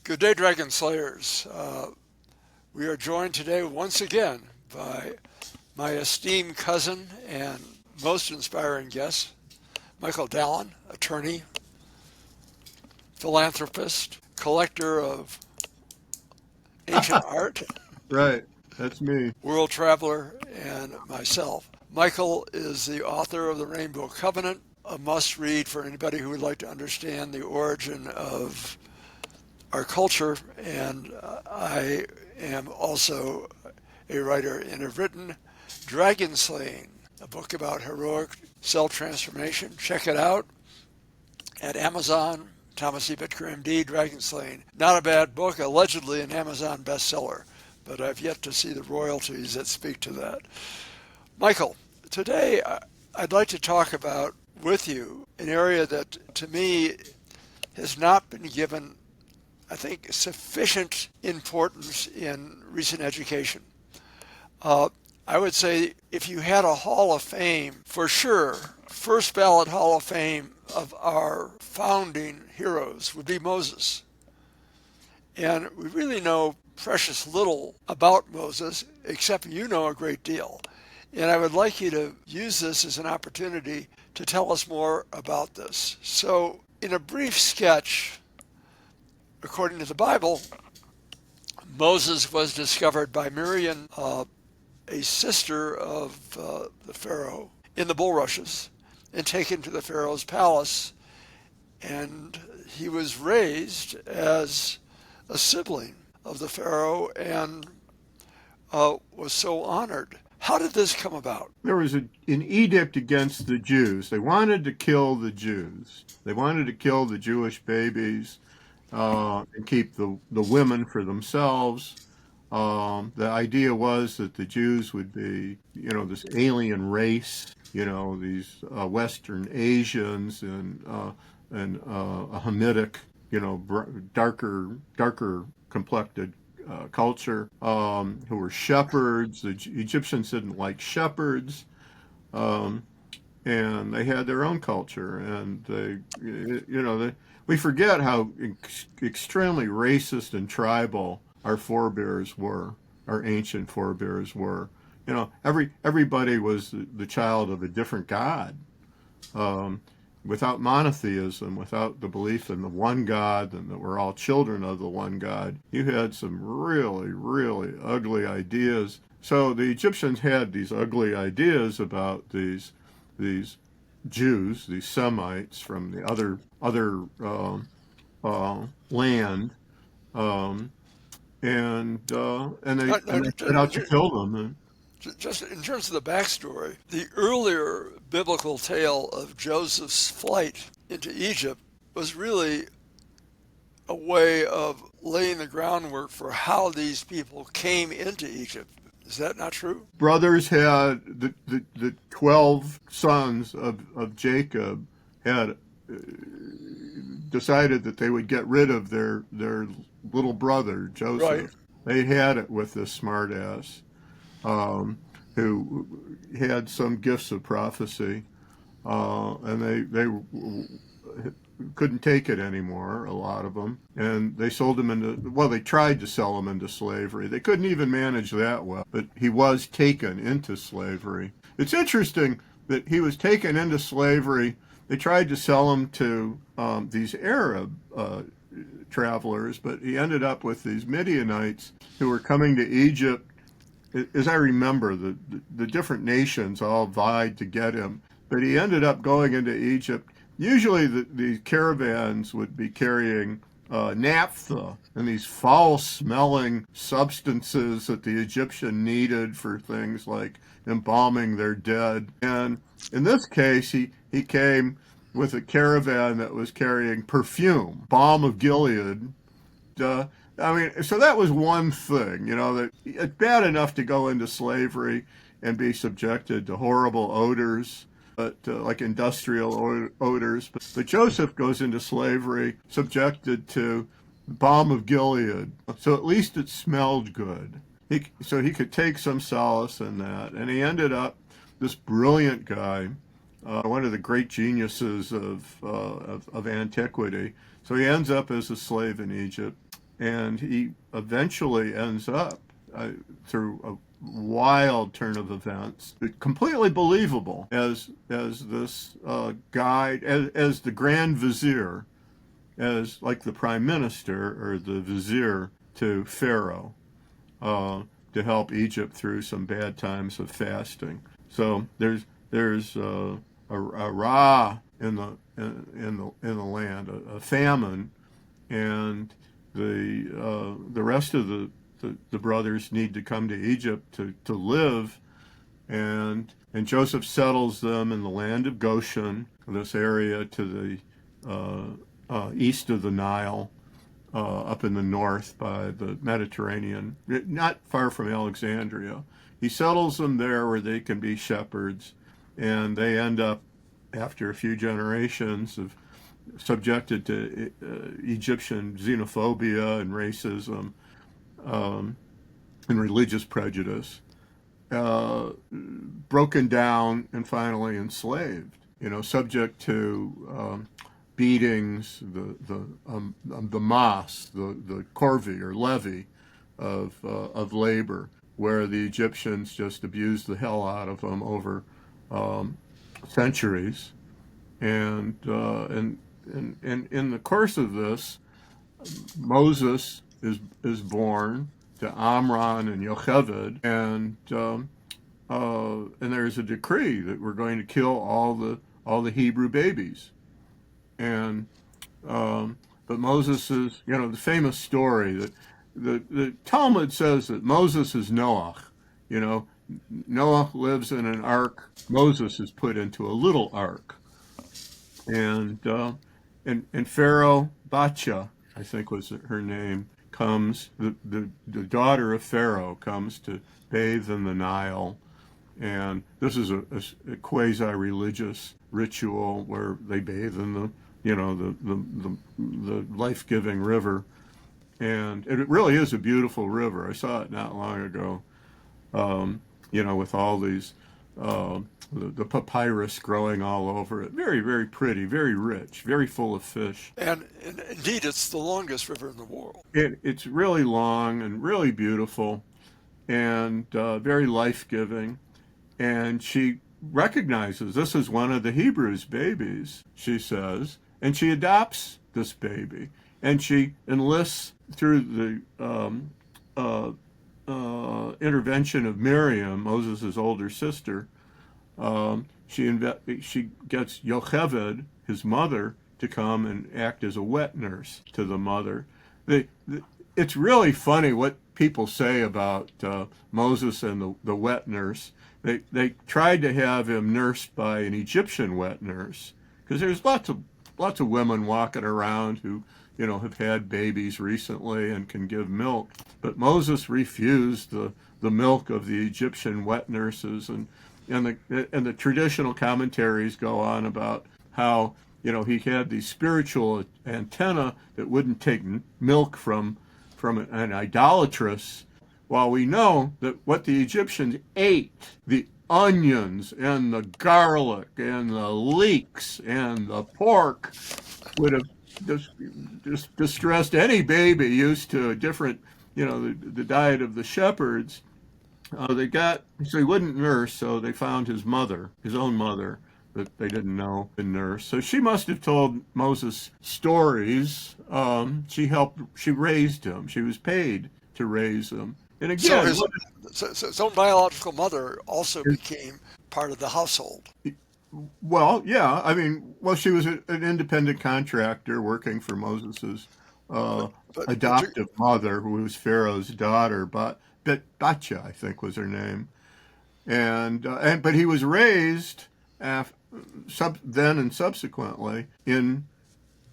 Good day, Dragon Slayers. We are joined today once again by my esteemed cousin and most inspiring guest, Michael Dallen, attorney, philanthropist, collector of ancient art, Right, that's me. world traveler, and myself. Michael is the author of The Rainbow Covenant, a must read for anybody who would like to understand the origin of our culture, and I am also a writer and have written Dragon Slaying, a book about heroic self-transformation. Check it out at Amazon. Thomas E. Bittker, MD, Dragon Slaying. Not a bad book, allegedly an Amazon bestseller, but I've yet to see the royalties that speak to that. Michael, today I'd like to talk about with you an area that to me has not been given, I think, sufficient importance in recent education. I would say if you had a Hall of Fame, for sure, first ballot Hall of Fame of our founding heroes would be Moses. And we really know precious little about Moses, except you know a great deal. And I would like you to use this as an opportunity to tell us more about this. So, in a brief sketch, according to the Bible, Moses was discovered by Miriam, a sister of the Pharaoh, in the bulrushes and taken to the Pharaoh's palace. And he was raised as a sibling of the Pharaoh and was so honored. How did this come about? There was an edict against the Jews. They wanted to kill the Jews. They wanted to kill the Jewish babies and keep the women for themselves. The idea was that the Jews would be, this alien race, these Western Asians and a Hamitic, darker complected culture, who were shepherds. The Egyptians didn't like shepherds, and they had their own culture. And we forget how extremely racist and tribal our forebears were, our ancient forebears were. Everybody was the child of a different god. Without monotheism, without the belief in the one God and that we're all children of the one God, you had some really, really ugly ideas. So the Egyptians had these ugly ideas about these Jews, these Semites from the other land, and they set out to kill them. Just in terms of the backstory, the earlier biblical tale of Joseph's flight into Egypt was really a way of laying the groundwork for how these people came into Egypt. Is that not true? Brothers had the 12 sons of Jacob had decided that they would get rid of their little brother Joseph. Right. They had it with this smartass. Who had some gifts of prophecy, and they couldn't take it anymore, a lot of them, and they sold him they tried to sell him into slavery. They couldn't even manage that well, but he was taken into slavery. It's interesting that he was taken into slavery. They tried to sell him to these Arab travelers, but he ended up with these Midianites who were coming to Egypt. As I remember, the different nations all vied to get him, but he ended up going into Egypt. Usually the caravans would be carrying naphtha and these foul-smelling substances that the Egyptian needed for things like embalming their dead. And in this case, he came with a caravan that was carrying perfume, balm of Gilead. So that was one thing, that it's bad enough to go into slavery and be subjected to horrible odors, like industrial odors. But Joseph goes into slavery subjected to balm of Gilead. So at least it smelled good. So he could take some solace in that. And he ended up this brilliant guy, one of the great geniuses of antiquity. So he ends up as a slave in Egypt. and he eventually ends up through a wild turn of events, completely believable as this guide, as the Grand Vizier, as like the Prime Minister or the Vizier to Pharaoh, to help Egypt through some bad times of fasting. So there's a Ra in the land, a famine, and the rest of the brothers need to come to Egypt to live, and Joseph settles them in the land of Goshen, this area to the east of the Nile, up in the north by the Mediterranean, not far from Alexandria. He settles them there where they can be shepherds, and they end up, after a few generations, of subjected to Egyptian xenophobia and racism, and religious prejudice, broken down and finally enslaved. Subject to beatings, the mas, the corvée or levy of labor, where the Egyptians just abused the hell out of them over centuries, and in the course of this, Moses is born to Amram and Yocheved, and there's a decree that we're going to kill all the Hebrew babies. And but Moses is, the famous story that the Talmud says that Moses is Noah. Noah lives in an ark. Moses is put into a little ark, and Pharaoh Bacha, I think was her name, comes. The daughter of Pharaoh comes to bathe in the Nile, and this is a quasi-religious ritual where they bathe in the life-giving river, and it really is a beautiful river. I saw it not long ago, with all these the papyrus growing all over it. Very, very pretty, very rich, very full of fish. And indeed, it's the longest river in the world. It's really long and really beautiful, and very life-giving. And she recognizes this is one of the Hebrews' babies, she says, and she adopts this baby. And she enlists, through the intervention of Miriam, Moses' older sister, she gets Yocheved, his mother, to come and act as a wet nurse to the mother. It's really funny what people say about Moses and the wet nurse. They tried to have him nursed by an Egyptian wet nurse, because there's lots of women walking around who have had babies recently and can give milk. But Moses refused the milk of the Egyptian wet nurses, and the traditional commentaries go on about how he had these spiritual antenna that wouldn't take milk from an idolatress, while we know that what the Egyptians ate, the onions and the garlic and the leeks and the pork, would have just distressed any baby used to a different, the diet of the shepherds. So he wouldn't nurse, so they found his own mother, that they didn't know the nurse. So she must have told Moses stories. She raised him. She was paid to raise him. And again, his own biological mother also became part of the household. Well, yeah. I mean, she was an independent contractor working for Moses's adoptive mother, who was Pharaoh's daughter, Bacha, I think was her name. But he was raised then and subsequently in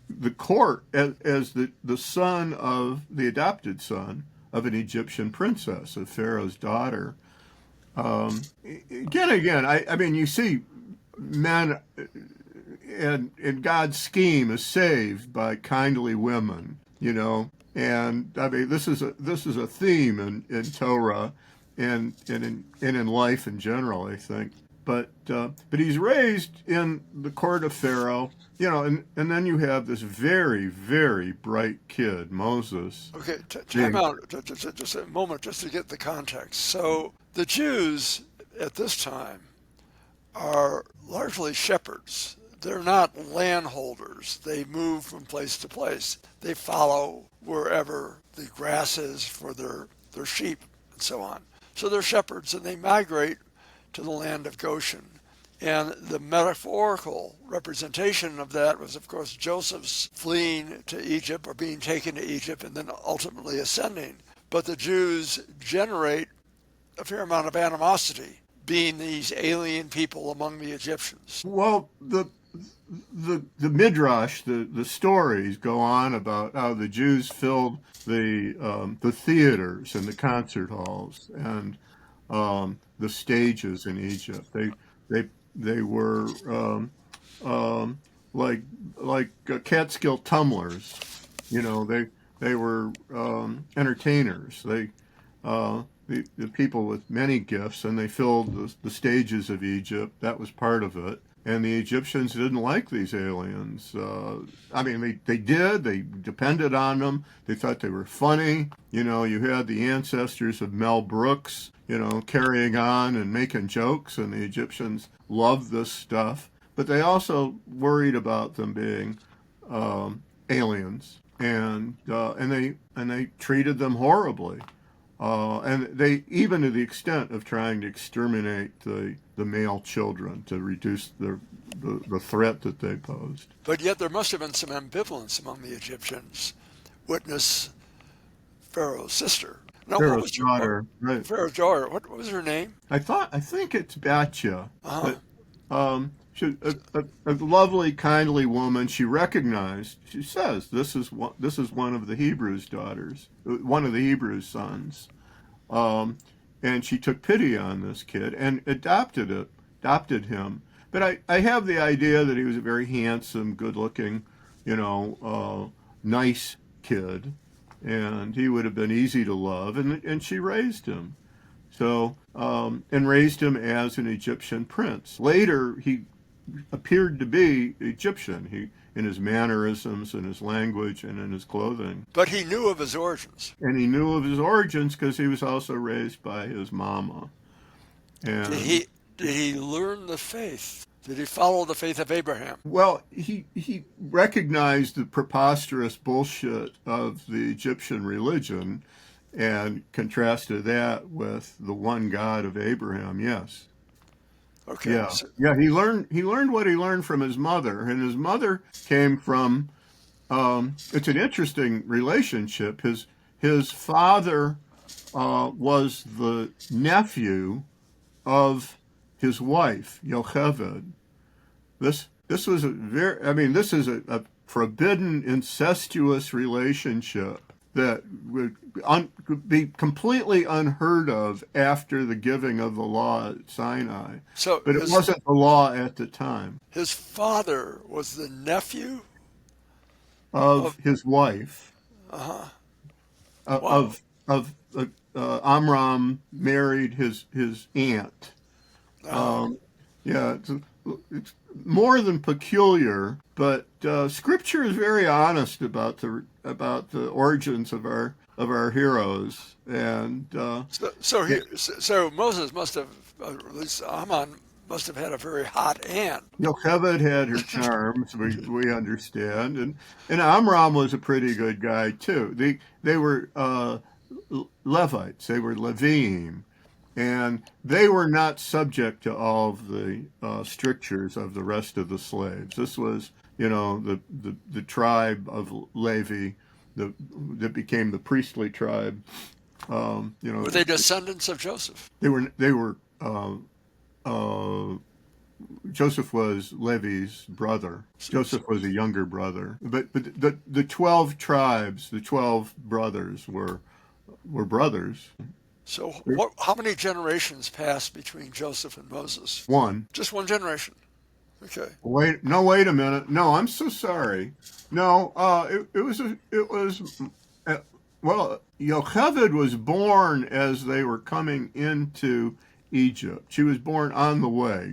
the court as the son of the adopted son of an Egyptian princess, of Pharaoh's daughter. Again, I mean, you see men in God's scheme is saved by kindly women, and I mean, this is a theme in Torah and in life in general, I think. but he's raised in the court of Pharaoh, and then you have this very, very bright kid, Moses, Okay, time being out just a moment just to get the context. So the Jews at this time are largely shepherds. They're not landholders. They move from place to place. They follow wherever the grass is for their sheep and so on. So they're shepherds and they migrate to the land of Goshen. And the metaphorical representation of that was, of course, Joseph's fleeing to Egypt or being taken to Egypt and then ultimately ascending. But the Jews generate a fair amount of animosity, being these alien people among the Egyptians. well, the midrash, the stories go on about how the Jews filled the theaters and the concert halls and the stages in Egypt. They were like Catskill tumblers. They were entertainers. The people with many gifts, and they filled the stages of Egypt. That was part of it. And the Egyptians didn't like these aliens. I mean, they did. They depended on them. They thought they were funny. You had the ancestors of Mel Brooks, carrying on and making jokes, and the Egyptians loved this stuff. But they also worried about them being aliens, and they treated them horribly. And they, even to the extent of trying to exterminate the male children to reduce the threat that they posed. But yet there must have been some ambivalence among the Egyptians. Witness Pharaoh's sister. Now, what Pharaoh's was daughter, right? Pharaoh's daughter? What was her name? I think it's Batya. Uh-huh. She, a lovely, kindly woman. She says, this is one of the Hebrews' daughters, one of the Hebrews' sons. And she took pity on this kid and adopted him. But I have the idea that he was a very handsome, good-looking, nice kid, and he would have been easy to love, and she raised him. So, and raised him as an Egyptian prince. Later, he appeared to be Egyptian, in his mannerisms, in his language, and in his clothing. But he knew of his origins. And he knew of his origins because he was also raised by his mama. And Did he learn the faith? Did he follow the faith of Abraham? well, he recognized the preposterous bullshit of the Egyptian religion and contrasted that with the one God of Abraham. Yes. Okay. Yeah, yeah. He learned what he learned from his mother, and his mother came from. It's an interesting relationship. His father was the nephew of his wife, Yocheved. This was this is a forbidden incestuous relationship that would be completely unheard of after the giving of the law at Sinai. So But it wasn't the law at the time. his father was the nephew Of his wife, wow. of Amram married his aunt. Yeah, it's more than peculiar, but Scripture is very honest about the origins of our heroes, and So Moses must have, at least Ammon must have had a very hot aunt. Yocheved had her charms. We understand, and Amram was a pretty good guy too. They were Levites. They were Levim. And they were not subject to all of the strictures of the rest of the slaves. This was, the tribe of Levi that became the priestly tribe. Were they descendants of Joseph? They were. Joseph was Levi's brother. Joseph was a younger brother. But the 12 tribes, the 12 brothers were brothers. So how many generations passed between Joseph and Moses? One. Just one generation. Okay. Wait a minute. No, I'm so sorry. No, well, Yocheved was born as they were coming into Egypt. She was born on the way.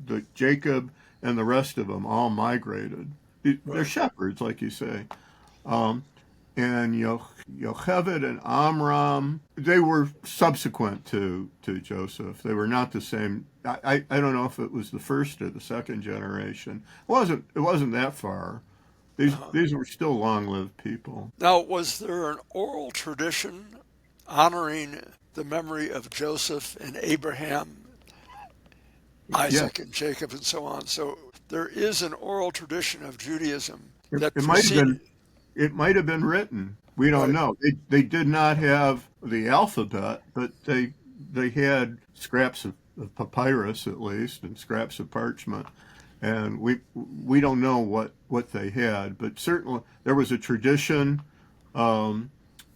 The Jacob and the rest of them all migrated. They're Right. shepherds, like you say. Um, and Yocheved and Amram, they were subsequent to Joseph. They were not the same. I don't know if it was the first or the second generation. It wasn't that far. These were still long-lived people. Now, was there an oral tradition honoring the memory of Joseph and Abraham, Yeah, Isaac and Jacob, and so on? So there is an oral tradition of Judaism that it might have preceded. been. It might have been written. We don't Right. know. They did not have the alphabet, but they had scraps of papyrus at least and scraps of parchment, and we don't know what they had, but certainly there was a tradition, um,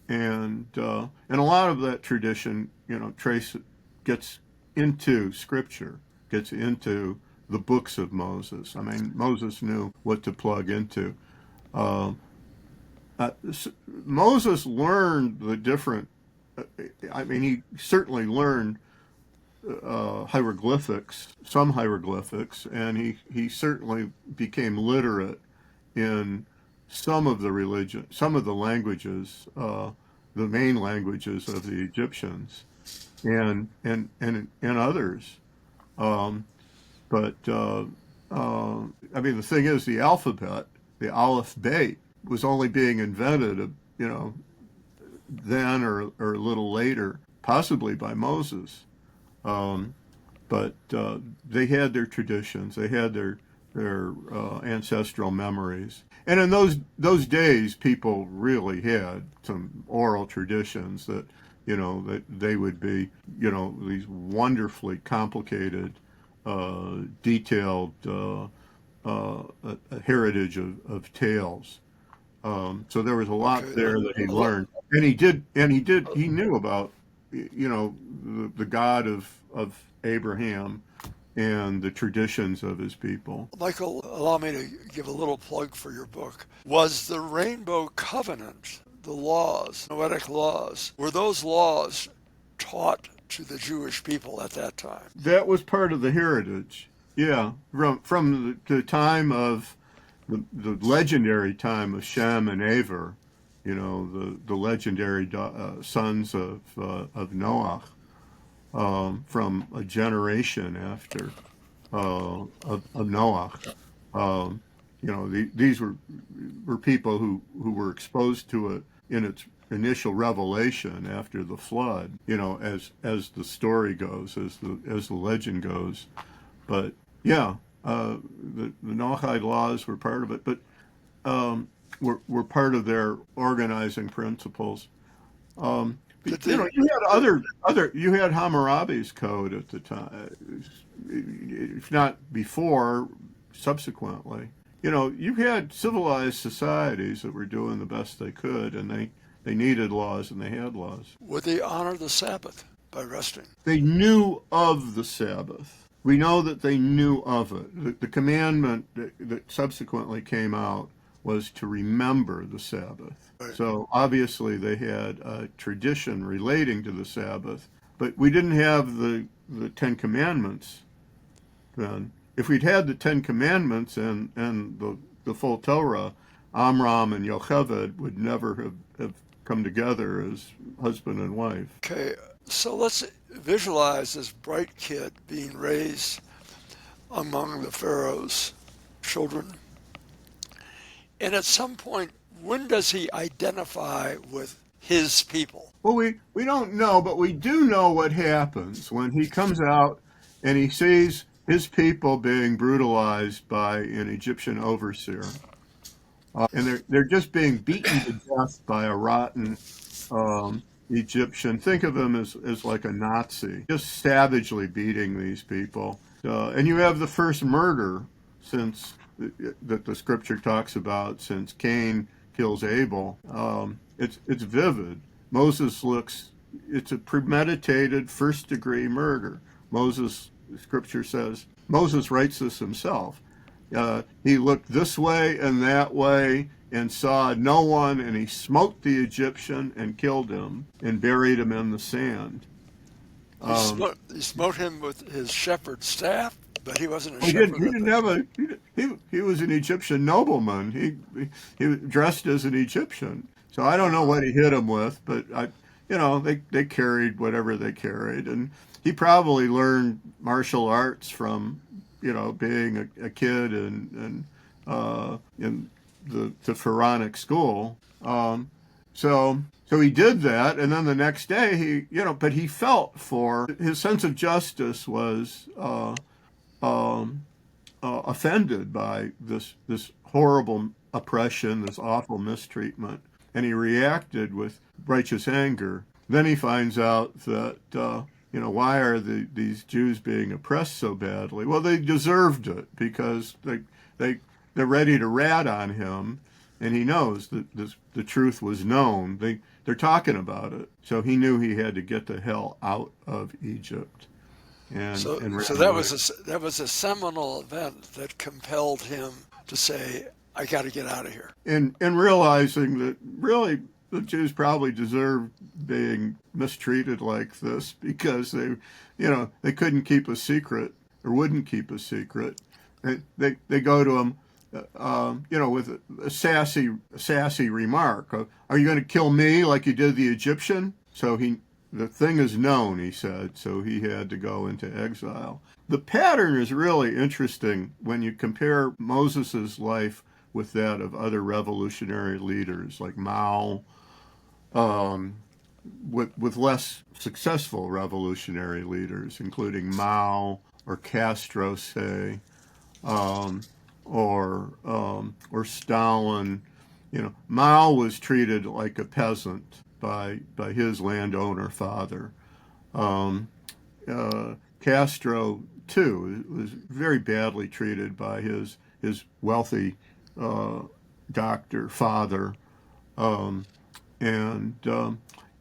and a lot of that tradition, trace gets into Scripture, gets into the books of Moses. I mean, Moses knew what to plug into. Um, Moses learned the different. I mean, he certainly learned hieroglyphics, some hieroglyphics, and he certainly became literate in some of the languages, the main languages of the Egyptians, and others. Um, but I mean, the thing is, the alphabet, the Aleph Bet, was only being invented, then or a little later, possibly by Moses. Um, but they had their traditions, they had their ancestral memories, and in those days, people really had some oral traditions that they would be these wonderfully complicated, detailed a heritage of tales. So there was a lot Okay. there that he learned, and he knew about, the God of Abraham and the traditions of his people. Michael, allow me to give a little plug for your book. Was the Rainbow Covenant, the laws, Noetic laws, were those laws taught to the Jewish people at that time? That was part of the heritage. Yeah, from the time of the legendary time of Shem and Aver, the legendary sons of Noah, from a generation after of Noah. Um, these were people who were exposed to it in its initial revelation after the flood. As the story goes, as the legend goes. But yeah, the Noahide laws were part of it, but were part of their organizing principles. Did they, You had you had Hammurabi's code at the time, if not before, subsequently. You had civilized societies that were doing the best they could, and they needed laws and they had laws. would they honor the Sabbath by resting? They knew of the Sabbath. We know that they knew of it. The commandment that subsequently came out was to remember the Sabbath. Right. So obviously they had a tradition relating to the Sabbath, but we didn't have the Ten Commandments then. If we'd had the Ten Commandments and the full Torah, Amram and Yocheved would never have come together as husband and wife. Okay, so let's visualize this bright kid being raised among the Pharaoh's children. And at some point, when does he identify with his people? Well, we don't know, but we do know what happens when he comes out and he sees his people being brutalized by an Egyptian overseer. And they're just being beaten to death by a rotten Egyptian. Think of him as like a Nazi, just savagely beating these people. And you have the first murder since that the scripture talks about since Cain kills Abel. It's vivid. It's a premeditated first degree murder. Scripture says, Moses writes this himself. He looked this way and that way and saw no one, and he smote the Egyptian and killed him and buried him in the sand. He smote him with his shepherd's staff, but he wasn't a He didn't. shepherd He at didn't the have time. a. He was an Egyptian nobleman. He was dressed as an Egyptian. So I don't know what he hit him with, but they carried whatever they carried, and he probably learned martial arts from being a kid in the Pharaonic school. So he did that, and then the next day but he felt for his sense of justice was. Um, Offended by this horrible oppression, this awful mistreatment, and he reacted with righteous anger. Then he finds out that why are these Jews being oppressed so badly? Well, they deserved it because they're ready to rat on him, and he knows that the truth was known. They're talking about it, so he knew he had to get the hell out of Egypt. And So ran away. that was a seminal event that compelled him to say, "I got to get out of here." And realizing that really the Jews probably deserved being mistreated like this because they couldn't keep a secret or wouldn't keep a secret. They go to him, with a sassy remark. Are you going to kill me like you did the Egyptian? So the thing is known, he said, so he had to go into exile. The pattern is really interesting when you compare Moses's life with that of other revolutionary leaders like Mao, with less successful revolutionary leaders, including Mao or Castro, say, um, or Stalin. Mao was treated like a peasant by his landowner father. Um, Castro too was very badly treated by his wealthy uh, doctor father. Um, and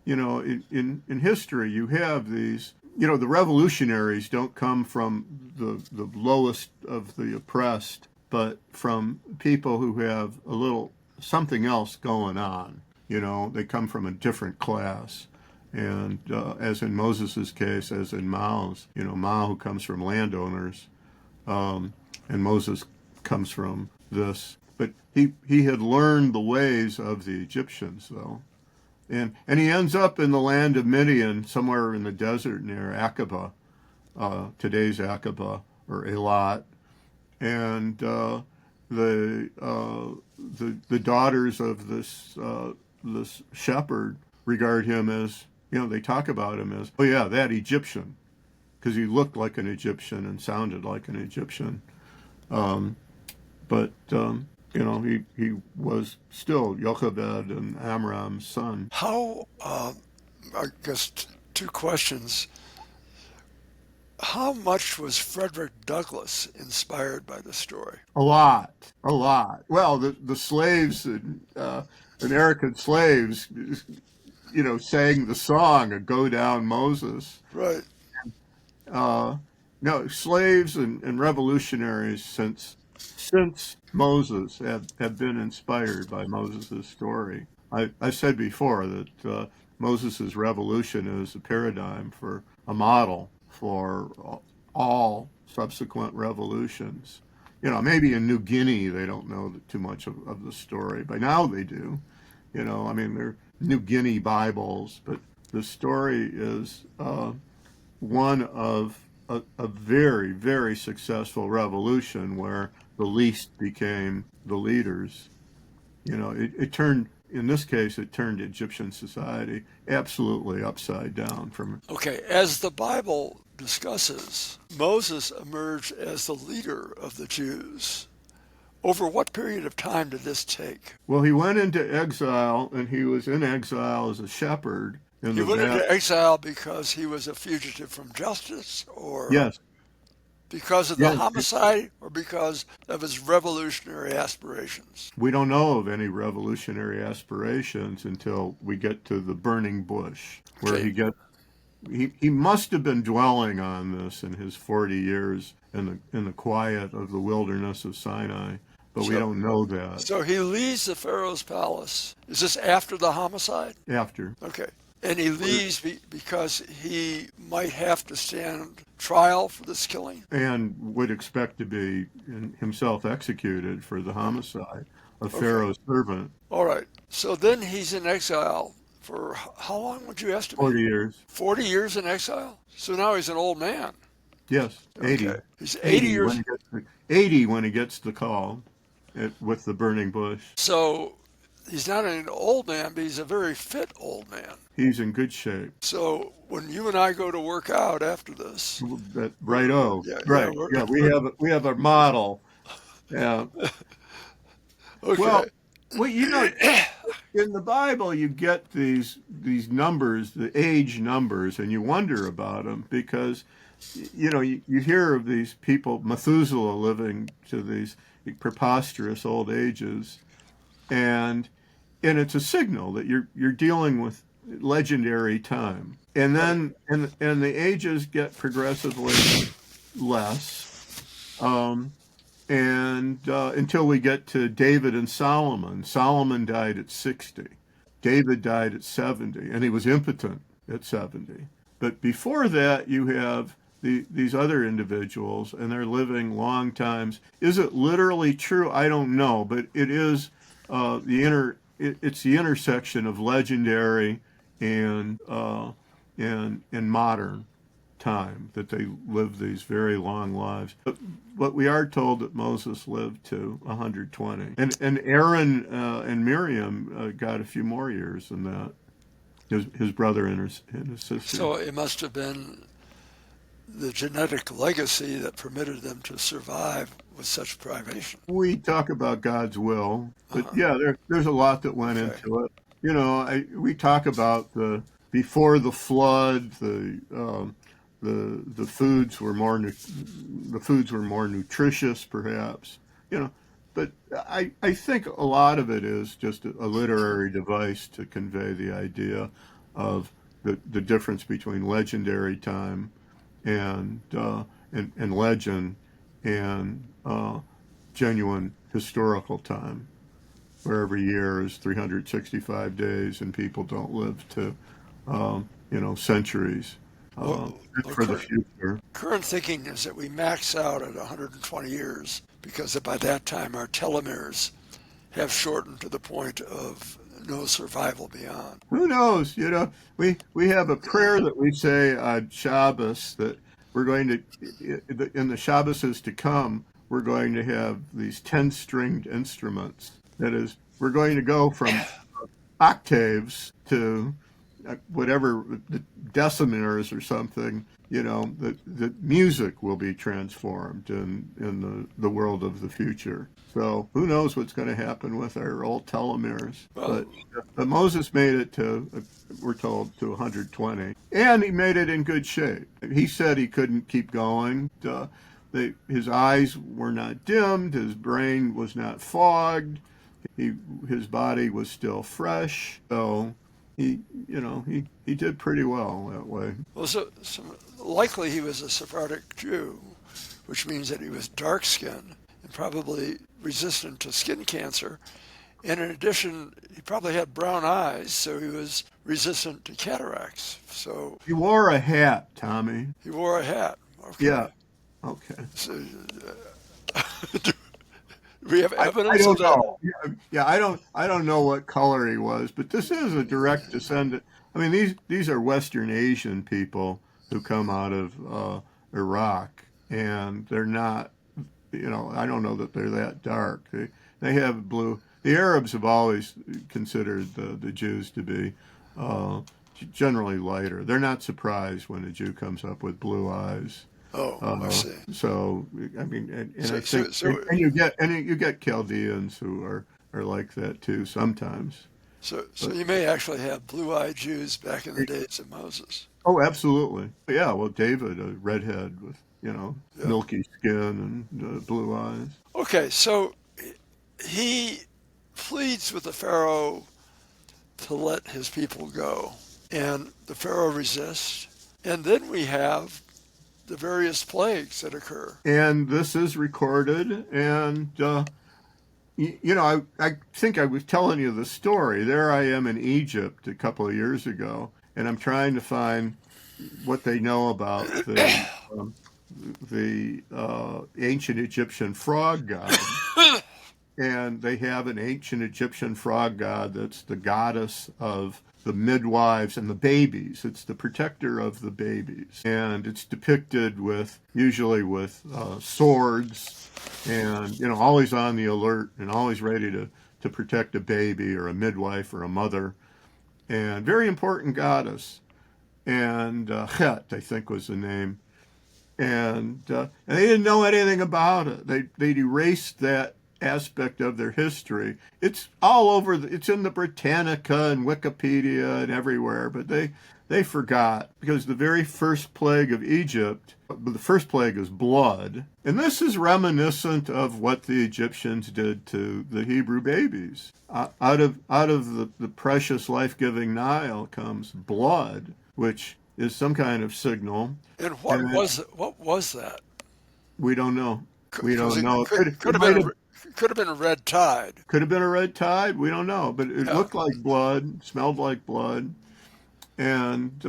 in history, you have these. The revolutionaries don't come from the lowest of the oppressed, but from people who have a little something else going on. They come from a different class. And as in Moses's case, as in Mao's, Mao who comes from landowners, and Moses comes from this. But he had learned the ways of the Egyptians, though. And he ends up in the land of Midian, somewhere in the desert near Aqaba, today's Aqaba or Eilat, and the daughters of this shepherd regard him as they talk about him as, oh yeah, that Egyptian, because he looked like an Egyptian and sounded like an Egyptian. But he was still Jochebed and Amram's son. How, I guess, two questions. How much was Frederick Douglass inspired by the story? A lot, a lot. Well, the slaves, American slaves, sang the song "A Go Down Moses." Right. Uh, no, slaves and revolutionaries since Moses have been inspired by Moses' story. I said before that Moses' revolution is a paradigm for a model for all subsequent revolutions. Maybe in New Guinea they don't know too much of the story. By now they do. I mean, they're New Guinea Bibles, but the story is one of a very, very successful revolution where the least became the leaders. It turned, in this case, it turned Egyptian society absolutely upside down from. Okay, as the Bible discusses, Moses emerged as the leader of the Jews. Over what period of time did this take? Well, he went into exile, and he was in exile as a shepherd in He the went valley. into exile because he was a fugitive from justice, or Yes, because of the yes. homicide, or because of his revolutionary aspirations? We don't know of any revolutionary aspirations until we get to the burning bush, where Okay, he must have been dwelling on this in his 40 years in the quiet of the wilderness of Sinai, but we so don't know that so he leaves the Pharaoh's palace. Is this after the homicide? after. Okay. And he leaves because he might have to stand trial for this killing. and would expect to be himself executed for the homicide of Okay. Pharaoh's servant. All right. So then he's in exile for how long would you estimate? 40 years. 40 years in exile? So now he's an old man. Yes, Okay. 80. He's 80 80 when years. he gets 80 when he gets the call with the burning bush. So he's not an old man, but he's a very fit old man. He's in good shape. So when you and I go to work out after this, Right. Oh, yeah, yeah, right. Yeah, we have a model. Yeah. okay. Well, in the Bible, you get these numbers, the age numbers, and you wonder about them because, you hear of these people, Methuselah living to these preposterous old ages, and it's a signal that you're dealing with legendary time, and then and the ages get progressively less. And until we get to David and Solomon. Solomon died at 60. David died at 70, and he was impotent at 70. But before that, you have these other individuals, and they're living long times. Is it literally true? I don't know, but it is it's the intersection of legendary and modern time that they live these very long lives. But we are told that Moses lived to 120, and Aaron and Miriam got a few more years than that. His brother and his sister. So it must have been the genetic legacy that permitted them to survive with such privation. We talk about God's will, but Uh-huh. yeah, there's a lot that went Okay. into it. We talk about before the flood, the foods were more nutritious, perhaps. But I think a lot of it is just a literary device to convey the idea of the difference between legendary time and legend and genuine historical time, where every year is 365 days and people don't live to centuries. Well, well, For the future. current thinking is that we max out at 120 years because by that time our telomeres have shortened to the point of no survival beyond. Who knows? We have a prayer that we say on Shabbos that we're going to, in the Shabbases to come, we're going to have these 10-stringed instruments. That is, we're going to go from octaves to whatever the decimers or something. The music will be transformed in the world of the future. So who knows what's going to happen with our old telomeres? Well, But Moses made it to, we're told, to 120, and he made it in good shape. He said he couldn't keep going. His eyes were not dimmed, his brain was not fogged, his body was still fresh. So he did pretty well that way. well, so likely he was a Sephardic Jew, which means that he was dark-skinned and probably resistant to skin cancer. And in addition, he probably had brown eyes, so he was resistant to cataracts. So He wore a hat, Tommy. he wore a hat. Okay. Yeah. Okay. So, do we have I evidence of don't that? know. Yeah, I don't know what color he was, but this is a direct descendant. I mean, these are Western Asian people who come out of Iraq, and they're not. I don't know that they're that dark. They have blue. The Arabs have always considered the Jews to be generally lighter. They're not surprised when a Jew comes up with blue eyes. Oh, I see. So I mean, and So, I think, so, and you get Chaldeans who are like that too sometimes. so But you may actually have blue-eyed Jews back in the days of Moses. oh, absolutely, yeah. Well, David, a redhead with Yeah. milky skin and blue eyes. Okay, so he pleads with the Pharaoh to let his people go, and the Pharaoh resists. And then we have the various plagues that occur. And this is recorded, and I think I was telling you the story. There I am in Egypt a couple of years ago, and I'm trying to find what they know about um, the ancient Egyptian frog god. And they have an ancient Egyptian frog god that's the goddess of the midwives and the babies. It's the protector of the babies. And it's depicted with, usually with swords and, always on the alert and always ready to protect a baby or a midwife or a mother. And very important goddess. And Het, I think was the name. And they didn't know anything about it. They'd erased that aspect of their history. It's all over. It's in the Britannica and Wikipedia and everywhere, but they forgot because the very first plague of Egypt, the first plague is blood, and this is reminiscent of what the Egyptians did to the Hebrew babies. Out of the precious life-giving Nile comes blood, which is some kind of signal. And And then what was that? we don't know. We Because don't know. could It have might been have could have been a red tide. could have been a red tide. We don't know, but it Yeah. looked like blood, smelled like blood, and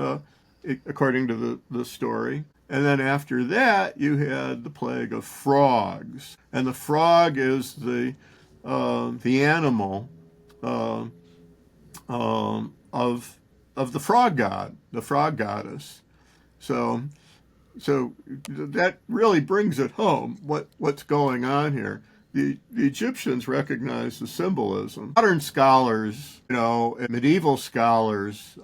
according to the story. And then after that, you had the plague of frogs, and the frog is the animal uh, of the frog god, the frog goddess. So so that really brings it home what's going on here. The Egyptians recognized the symbolism. Modern scholars, and medieval scholars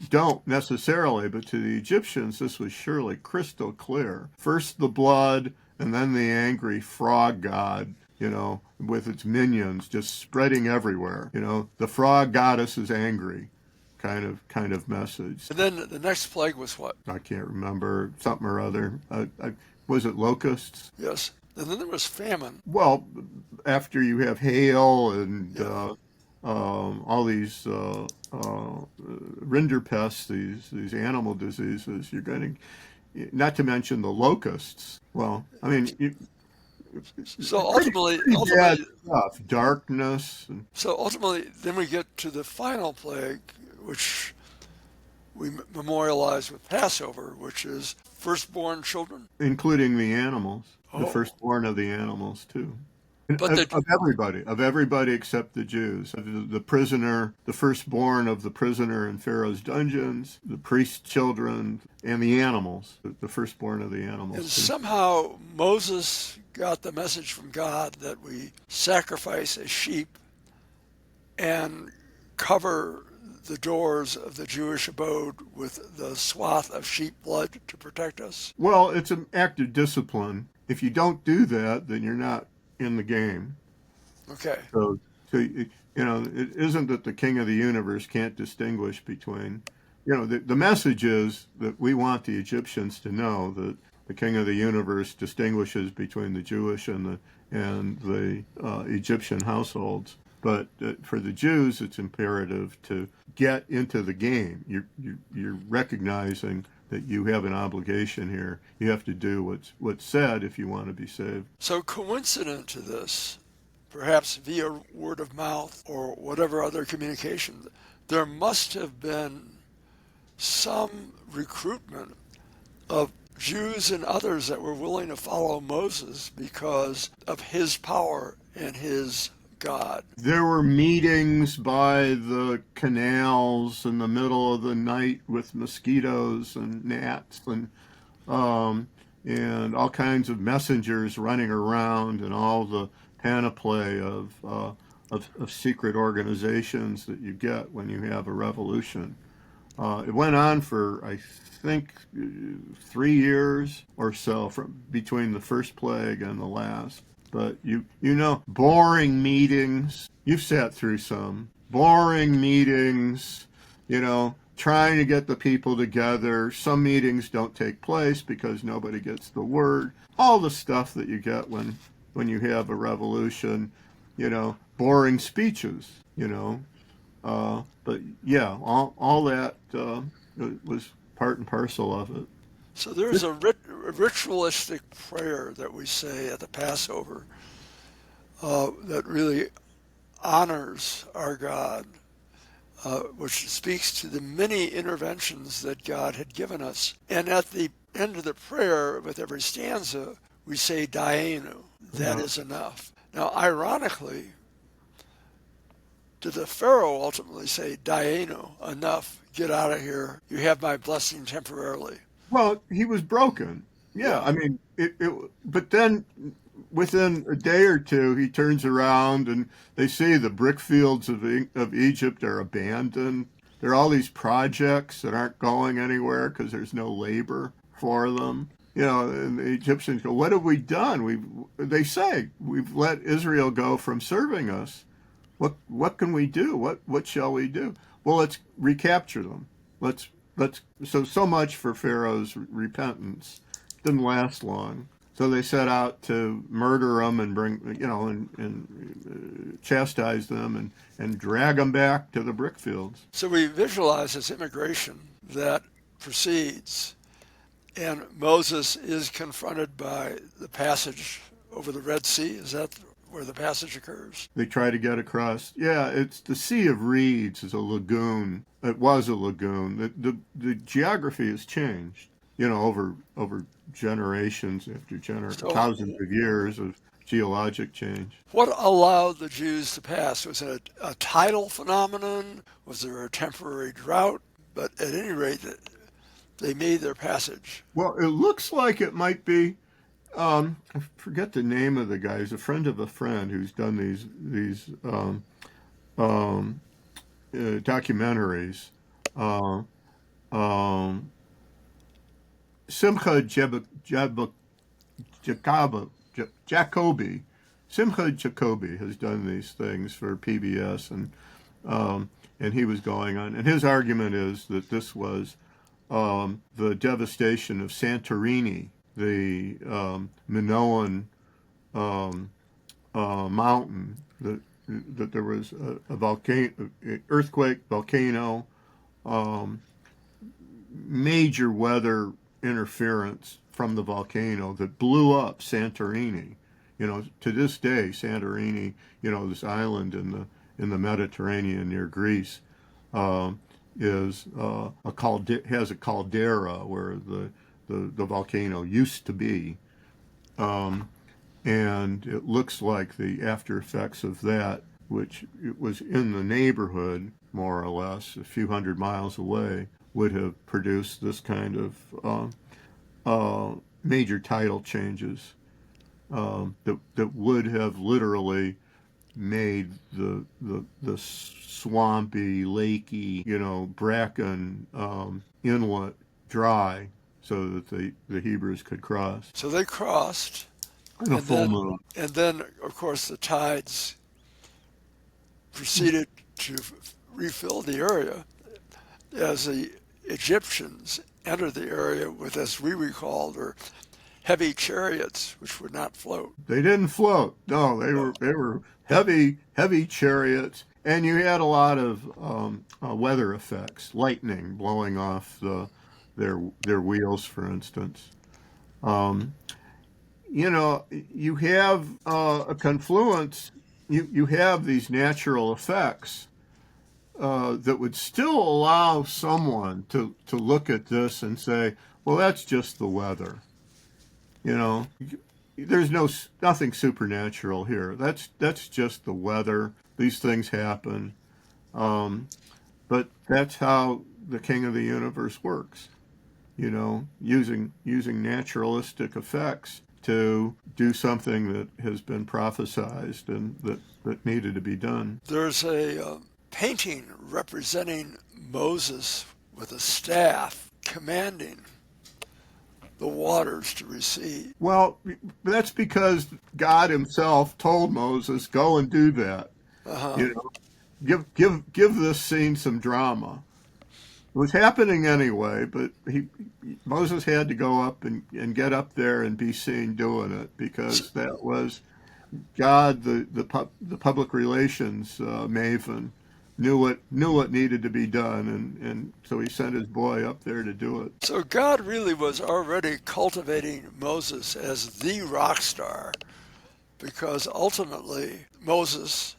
don't necessarily, but to the Egyptians, this was surely crystal clear. First the blood, and then the angry frog god, with its minions just spreading everywhere. The frog goddess is angry, kind of message. And then the next plague was what? I can't remember, something or other. Was it locusts? Yes. And then there was famine. Well, after you have hail and Yeah. all these rinderpests, these animal diseases, you're going to, not to mention the locusts. Well, I mean, So pretty bad stuff. Darkness. so ultimately, then we get to the final plague, which we memorialize with Passover, which is firstborn children. Including the animals, the Oh, firstborn of the animals too. but the Of everybody except the Jews. The prisoner, the firstborn of the prisoner in Pharaoh's dungeons, the priest's children, and the animals, the firstborn of the and animals too. somehow Moses got the message from God that we sacrifice a sheep and cover the doors of the Jewish abode with the swath of sheep blood to protect us. Well, it's an act of discipline. If you don't do that, then you're not in the game. Okay. So it isn't that the king of the universe can't distinguish between, the message is that we want the Egyptians to know that the king of the universe distinguishes between the Jewish and the Egyptian households. But for the Jews, it's imperative to get into the game. You're recognizing that you have an obligation here. You have to do what's said if you want to be saved. So coincident to this, perhaps via word of mouth or whatever other communication, there must have been some recruitment of Jews and others that were willing to follow Moses because of his power and his God. There were meetings by the canals in the middle of the night with mosquitoes and gnats and all kinds of messengers running around and all the panoply of secret organizations that you get when you have a revolution. It went on for, I think, 3 years or so from between the first plague and the last. But boring meetings. You've sat through some boring meetings. Trying to get the people together. Some meetings don't take place because nobody gets the word. All the stuff that you get when you have a revolution. Boring speeches. But yeah, all that was part and parcel of it. So there's a ritualistic prayer that we say at the Passover that really honors our God, which speaks to the many interventions that God had given us. And at the end of the prayer, with every stanza, we say, Daenu, that Yeah. is enough. Now, ironically, did the Pharaoh ultimately say, Daenu, enough, get out of here, you have my blessing temporarily? Well, he was broken. Yeah, Yeah. I mean, but then within a day or two, he turns around and they see the brick fields of Egypt are abandoned. There are all these projects that aren't going anywhere because there's no labor for them. And the Egyptians go, "What have we done? They say, we've let Israel go from serving us. What can we do? What shall we do? Well, let's recapture them. Let's so much for Pharaoh's repentance. Didn't last long. So they set out to murder them and bring, and chastise them and drag them back to the brick fields. So we visualize this immigration that proceeds, and Moses is confronted by the passage over the Red Sea. Is that where the passage occurs? They try to get across. Yeah, it's the Sea of Reeds is a lagoon. It was a lagoon. The geography has changed, over generations after So thousands of years of geologic change. what allowed the Jews to pass? Was it a tidal phenomenon? Was there a temporary drought? But at any rate, they made their passage. Well, it looks like it might be. I forget the name of the guy. He's a friend of a friend who's done these um, documentaries. Uh, um, Simcha Jacoby. Simcha Jacoby has done these things for PBS, and he was going on. And his argument is that this was the devastation of Santorini, the Minoan mountain, that there was a volcano, earthquake, volcano, um, major weather interference from the volcano that blew up Santorini. To this day, Santorini, this island in the Mediterranean near Greece, is has a caldera where the volcano used to be, and it looks like the after effects of that, which it was in the neighborhood more or less, a few hundred miles away, would have produced this kind of major tidal changes that would have literally made the swampy, lakey, bracken inlet dry so that the Hebrews could cross. So they crossed, In a and full then, moon. and then, of course, the tides proceeded to refill the area as the Egyptians entered the area with, as we recalled, or heavy chariots which would not float. They didn't float. No, they were heavy chariots, and you had a lot of weather effects, lightning blowing off their wheels, for instance. Um, you have a confluence. You have these natural effects that would still allow someone to look at this and say, "Well, that's just the weather." You know, there's nothing supernatural here. That's just the weather. These things happen, but that's how the King of the Universe works. Using naturalistic effects to do something that has been prophesized and that needed to be done. There's a painting representing Moses with a staff commanding the waters to recede. Well, that's because God Himself told Moses, "Go and do that." Uh-huh. You know, give this scene some drama. It was happening anyway, but Moses had to go up and get up there and be seen doing it because that was God, the public relations maven, knew what needed to be done, and so He sent His boy up there to do it. So God really was already cultivating Moses as the rock star because ultimately Moses,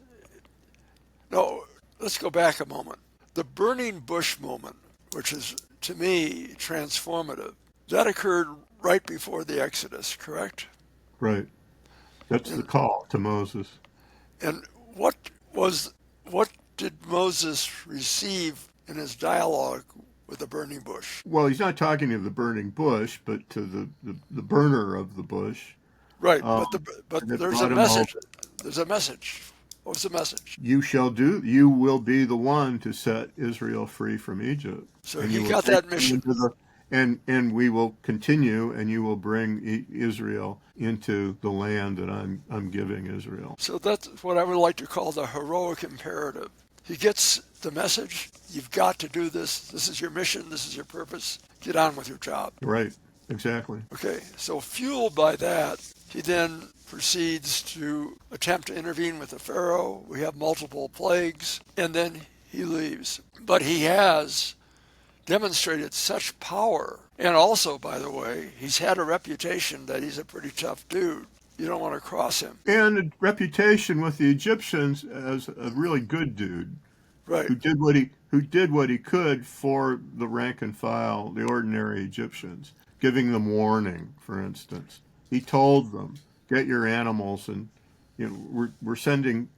no, let's go back a moment. The burning bush moment, which is to me transformative, that occurred right before the Exodus, correct? Right. That's the And call to Moses. and was what did Moses receive in his dialogue with the burning bush? Well, he's not talking to the burning bush, but to the burner of the bush. Right, Um, but and it there's a brought him over. message. There's a message. What was the message? You will be the one to set Israel free from Egypt, So and he you will got take that them mission. into the, and we will continue, and you will bring Israel into the land that I'm giving Israel. So that's what I would like to call the heroic imperative. He gets the message. You've got to do this. This is your mission. This is your purpose. Get on with your job. Right, exactly. Okay, so fueled by that, he then proceeds to attempt to intervene with the Pharaoh. We have multiple plagues, and then he leaves. But he has demonstrated such power. And also, by the way, he's had a reputation that he's a pretty tough dude. You don't want to cross him. And a reputation with the Egyptians as a really good dude Right. who did what he could for the rank and file, the ordinary Egyptians, giving them warning, for instance. He told them, "Get your animals, and we're sending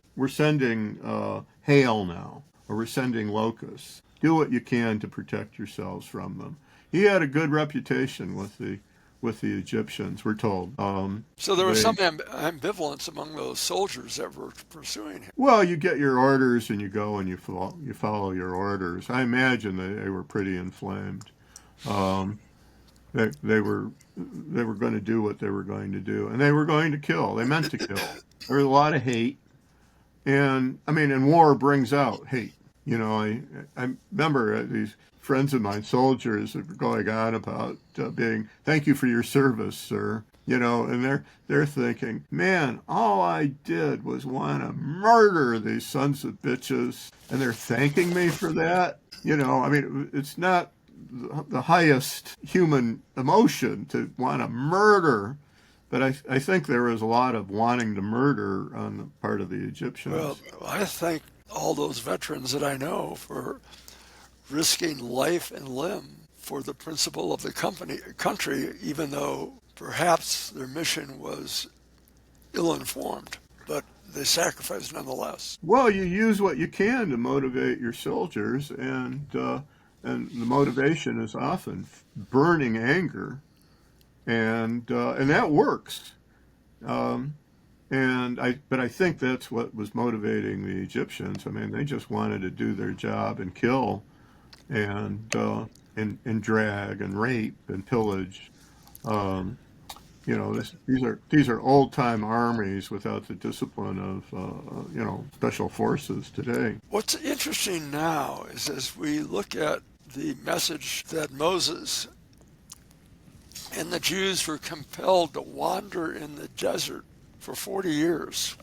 hail now, or we're sending locusts. Do what you can to protect yourselves from them." He had a good reputation with the Egyptians. We're told. So there was They some ambivalence among those soldiers that were pursuing him. Well, you get your orders and you go and you follow your orders. I imagine they were pretty inflamed. Um, they were going to do what they were going to do, and they were going to kill. They meant to kill. There was a lot of hate, and I mean, and war brings out hate. I remember these friends of mine, soldiers, that were going on about being, "Thank you for your service, sir." And they're thinking, "Man, all I did was want to murder these sons of bitches, and they're thanking me for that." I mean, it's not the highest human emotion to want to murder, but I think there was a lot of wanting to murder on the part of the Well, Egyptians. I thank all those veterans that I know for risking life and limb for the principle of the country, even though perhaps their mission was ill-informed, but they sacrificed nonetheless. Well, you use what you can to motivate your soldiers, and the motivation is often burning anger, and that works. Um, but I think that's what was motivating the Egyptians. I mean, they just wanted to do their job and kill, and drag and rape and pillage. Um, these are old time armies without the discipline of special forces today. What's interesting now is as we look at the message that Moses and the Jews were compelled to wander in the desert for 40 years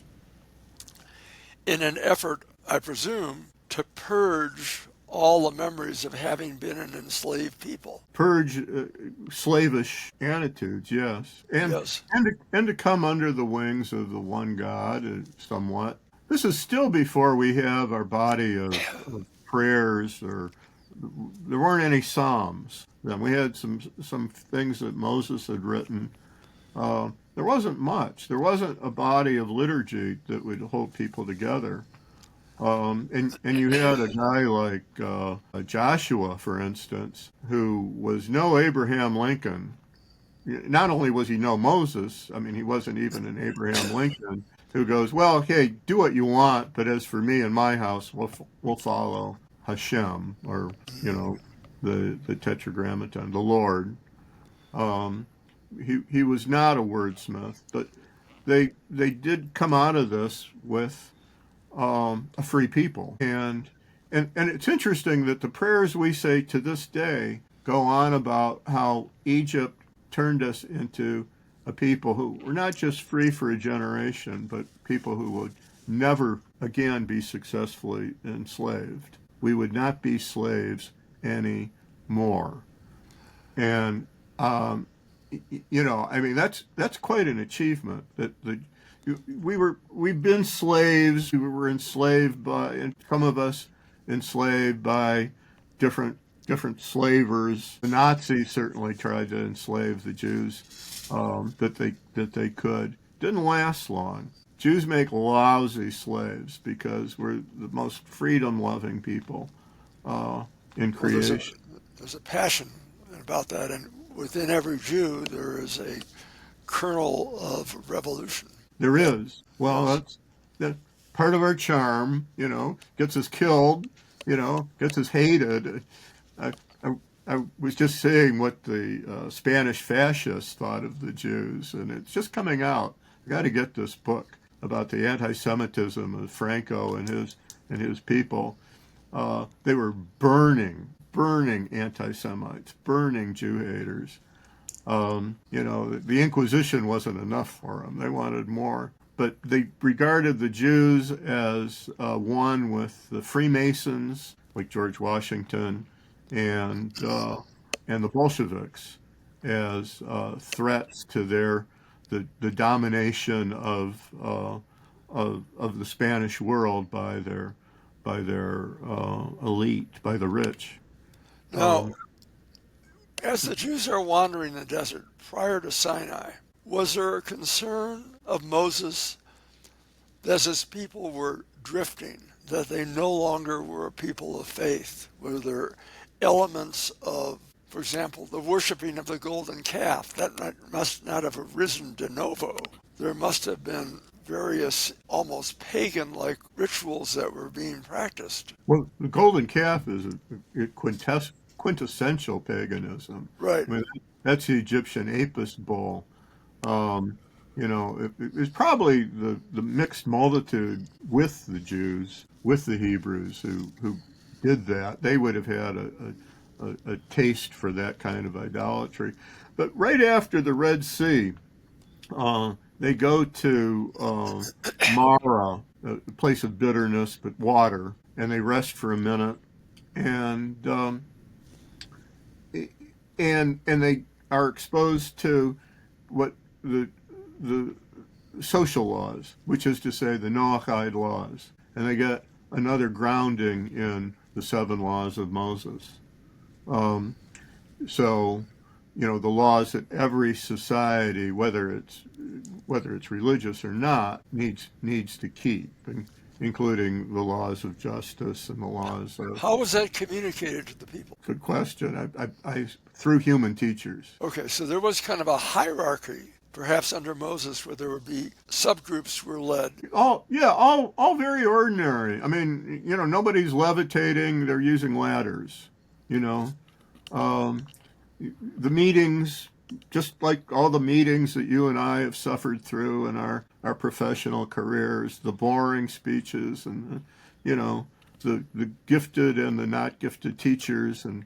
in an effort, I presume, to purge all the memories of having been an enslaved people. Purge slavish attitudes, yes, Yes. and to come under the wings of the one God, somewhat. This is still before we have our body of prayers, or there weren't any psalms. Then we had some things that Moses had written. There wasn't much. There wasn't a body of liturgy that would hold people together. And you had a guy like Joshua, for instance, who was no Abraham Lincoln. Not only was he no Moses, I mean, he wasn't even an Abraham Lincoln, who goes, "Well, okay, do what you want, but as for me and my house, we'll follow Hashem," or the Tetragrammaton, the Lord. Um, he was not a wordsmith, but they did come out of this with a free people. And it's interesting that the prayers we say to this day go on about how Egypt turned us into a people who were not just free for a generation, but people who would never again be successfully enslaved. We would not be slaves anymore. And I mean, that's quite an achievement that the we've been slaves. We were enslaved by, and some of us enslaved by different different slavers. The Nazis certainly tried to enslave the Jews that they could. Didn't last long. Jews make lousy slaves because we're the most freedom-loving people in Well, creation. there's a passion about that, and within every Jew there is a kernel of revolution. There That, is. Well, yes. that part of our charm, gets us killed, gets us hated. I, I, I was just saying what the Spanish fascists thought of the Jews, and it's just coming out. I got to get this book about the anti-Semitism of Franco and his people. They were burning anti-Semites, burning Jew haters. The Inquisition wasn't enough for them. They wanted more. But they regarded the Jews as one with the Freemasons, like George Washington, and the Bolsheviks as threats to the domination of the Spanish world by their elite, by the rich. Now, as the Jews are wandering the desert prior to Sinai, was there a concern of Moses that as his people were drifting, that they no longer were a people of faith? Were there elements of, for example, the worshiping of the golden calf? Must not have arisen de novo. There must have been various almost pagan-like rituals that were being practiced. Well, the golden calf is a quintessential paganism. Right. I mean, that's the Egyptian Apis bull. It's probably the mixed multitude with the Jews, with the Hebrews who did that. They would have had a taste for that kind of idolatry. But right after the Red Sea, they go to Mara, a place of bitterness but water, and they rest for a minute, and they are exposed to what the social laws, which is to say the Noahide laws, and they get another grounding in the seven laws of Moses. Um, so, the laws that every society, whether it's religious or not, needs to keep, including the laws of justice and the laws of. How was that communicated to the people? Good question. I through human teachers. Okay, so there was kind of a hierarchy, perhaps under Moses, where there would be subgroups were led. All very ordinary. I mean, nobody's levitating. They're using ladders. You know, um, the meetings, just like all the meetings that you and I have suffered through in our professional careers, the boring speeches and, the gifted and the not gifted teachers and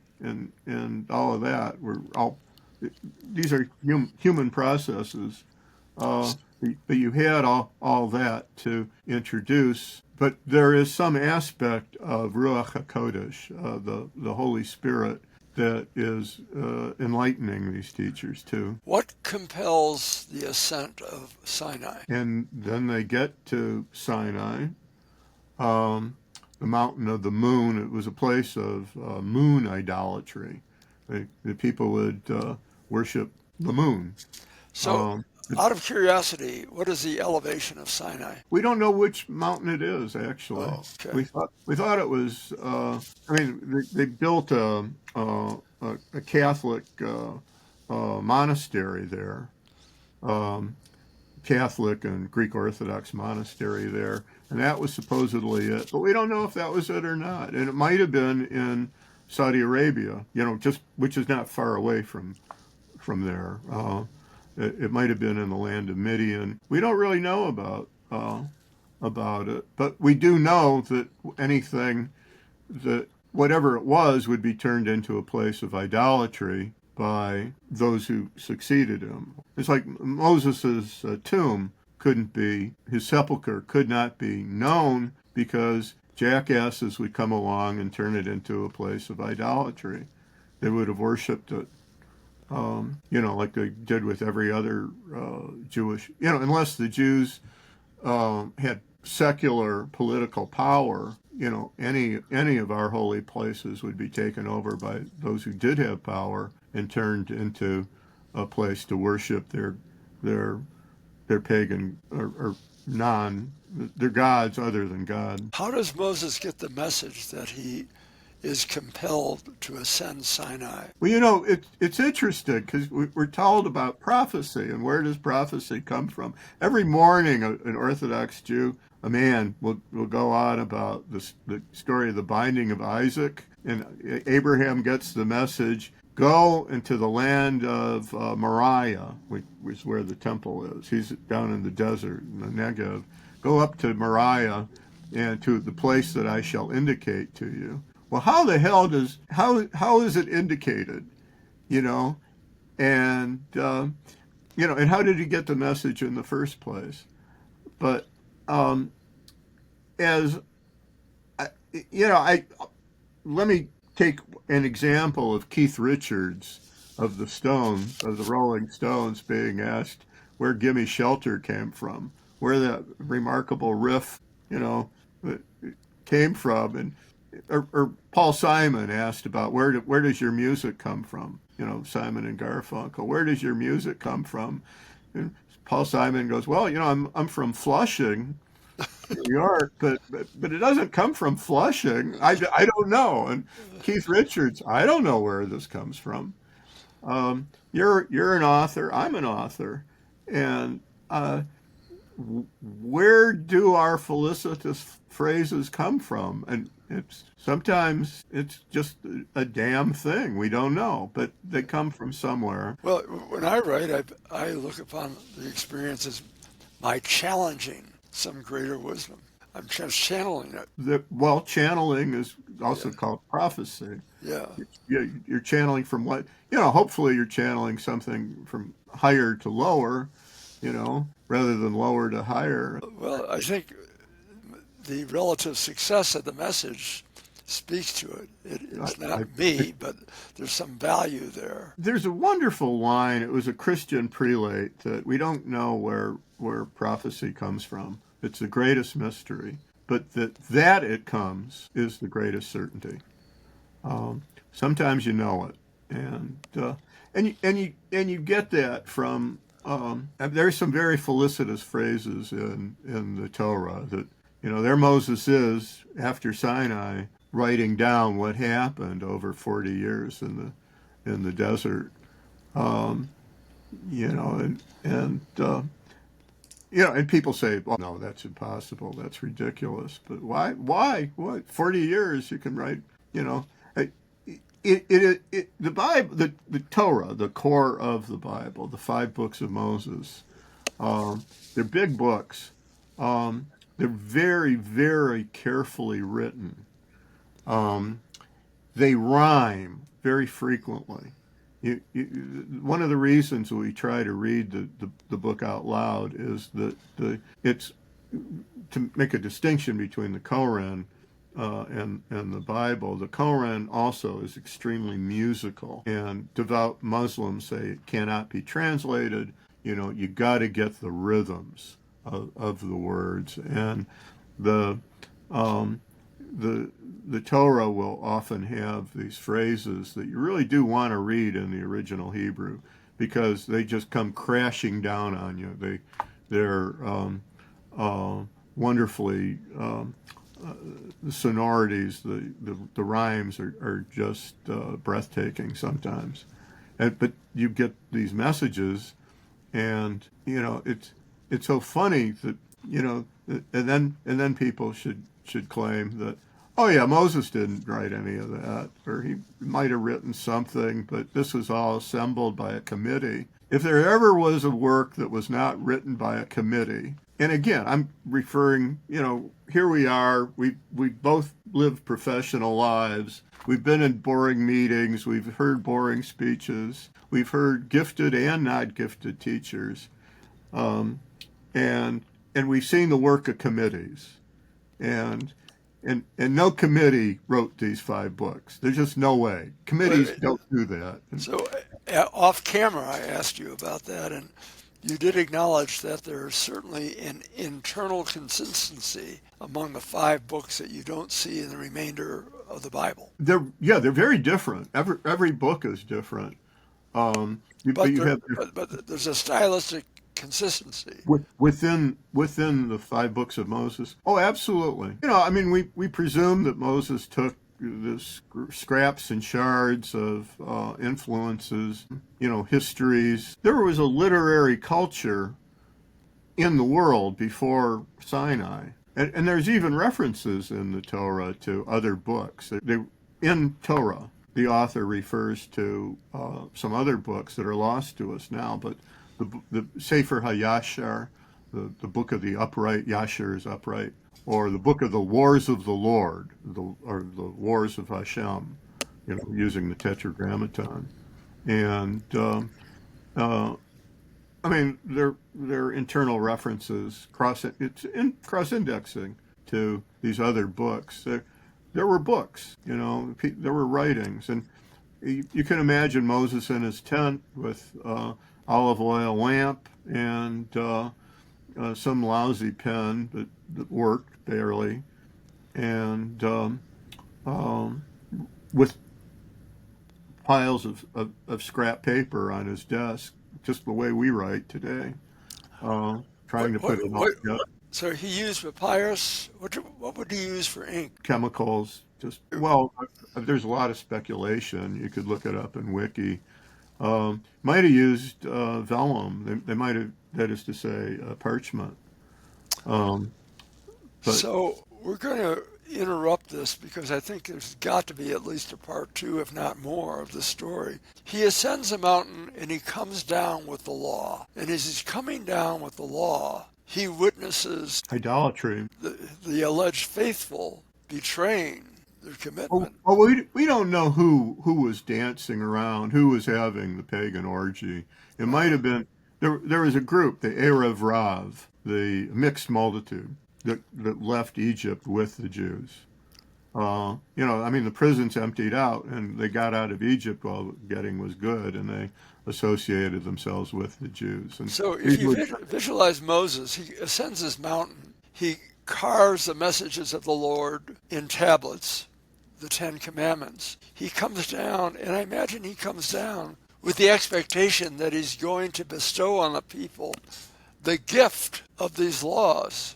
all of that. These are human processes. But you had all that to introduce. But there is some aspect of Ruach HaKodesh, the Holy Spirit, that is enlightening these teachers too. What compels the ascent of Sinai? And then they get to Sinai, the mountain of the moon. It was a place of moon idolatry. The people would worship the moon. So, out of curiosity, what is the elevation of Sinai? We don't know which mountain it is actually. Oh, okay. We thought it was. They built a Catholic monastery there, Catholic and Greek Orthodox monastery there, and that was supposedly it. But we don't know if that was it or not. And it might have been in Saudi Arabia, just which is not far away from there. It might have been in the land of Midian. We don't really know about it, but we do know that whatever it was would be turned into a place of idolatry by those who succeeded him. It's like Moses's tomb his sepulcher could not be known because jackasses would come along and turn it into a place of idolatry. They would have worshipped it. Like they did with every other Jewish, unless the Jews had secular political power, any of our holy places would be taken over by those who did have power and turned into a place to worship their pagan or non their gods other than God. How does Moses get the message that he is compelled to ascend Sinai? Well, it's interesting because we're told about prophecy, and where does prophecy come from? Every morning, an Orthodox Jew, a man, will go on about the story of the binding of Isaac, and Abraham gets the message, go into the land of Moriah, which is where the temple is. He's down in the desert, in the Negev. Go up to Moriah and to the place that I shall indicate to you. Well, how the hell how is it indicated, and and how did he get the message in the first place? But as I let me take an example of Keith Richards of the Rolling Stones, being asked where "Gimme Shelter" came from, where that remarkable riff, came from, and or Paul Simon asked about where does your music come from? Simon and Garfunkel, where does your music come from? And Paul Simon goes, well, I'm from Flushing, New York, but it doesn't come from Flushing. I don't know. And Keith Richards, I don't know where this comes from. You're an author. I'm an author, and where do our felicitous phrases come from? And sometimes it's just a damn thing. We don't know, but they come from somewhere. Well, when I write, I look upon the experience as my challenging some greater wisdom. I'm just channeling it. Channeling is also called prophecy. Yeah. You're channeling from what, hopefully you're channeling something from higher to lower, rather than lower to higher. Well, I think the relative success of the message speaks to it. It's not me, but there's some value there. There's a wonderful line. It was a Christian prelate that we don't know where prophecy comes from. It's the greatest mystery, but that it comes is the greatest certainty. Sometimes you know it, and you get that from. There's some very felicitous phrases in the Torah that there Moses is after Sinai writing down what happened over 40 years in the desert, and people say, well, no, that's impossible, that's ridiculous. But why? What? 40 years you can write, the Bible, the Torah, the core of the Bible, the 5 books of Moses, they're big books. They're very, very carefully written. They rhyme very frequently. One of the reasons we try to read the book out loud is that it's to make a distinction between the Koran and the Bible. The Koran also is extremely musical, and devout Muslims say it cannot be translated. You got to get the rhythms of the words, and the Torah will often have these phrases that you really do want to read in the original Hebrew, because they just come crashing down on you. They're wonderfully the sonorities, the rhymes are just breathtaking sometimes, but you get these messages, and it's so funny that and then people should claim that, oh yeah, Moses didn't write any of that, or he might have written something, but this was all assembled by a committee. If there ever was a work that was not written by a committee, and again, I'm referring, here we are, we both lived professional lives, we've been in boring meetings, we've heard boring speeches, we've heard gifted and not gifted teachers, and we've seen the work of committees, and no committee wrote these 5 books. There's just no way. Committees don't do that. So off camera, I asked you about that, and you did acknowledge that there's certainly an internal consistency among the 5 books that you don't see in the remainder of the Bible. They're very different. Every book is different. But But you there, have but there's a stylistic consistency. within the 5 books of Moses. Oh, absolutely. I mean, we presume that Moses took the scraps and shards of influences, histories. There was a literary culture in the world before Sinai. And there's even references in the Torah to other books. In Torah, the author refers to some other books that are lost to us now, but the Sefer HaYashar, the book of the upright, Yashar is upright, or the book of the Wars of the Lord, or the Wars of Hashem, using the Tetragrammaton. And I mean, they're internal references, cross-indexing to these other books. There were books, there were writings, and you can imagine Moses in his tent with olive oil lamp and some lousy pen that worked barely, and with piles of scrap paper on his desk, just the way we write today, trying to put it all together. So he used papyrus. What would he use for ink? Chemicals, well, there's a lot of speculation. You could look it up in Wiki. Might have used vellum. They might have, that is to say, parchment. But So we're going to interrupt this because I think there's got to be at least a part 2, if not more, of the story. He ascends a mountain and he comes down with the law. And as he's coming down with the law, he witnesses idolatry. The alleged faithful betraying their commitment. Well, we don't know who was dancing around, who was having the pagan orgy. It might have been, there was a group, the Erev Rav, the mixed multitude, that left Egypt with the Jews. I mean, the prisons emptied out, and they got out of Egypt while getting was good, and they associated themselves with the Jews. And so if you visualize Moses, he ascends this mountain, he carves the messages of the Lord in tablets, the 10 Commandments. He comes down, and I imagine he comes down with the expectation that he's going to bestow on the people the gift of these laws.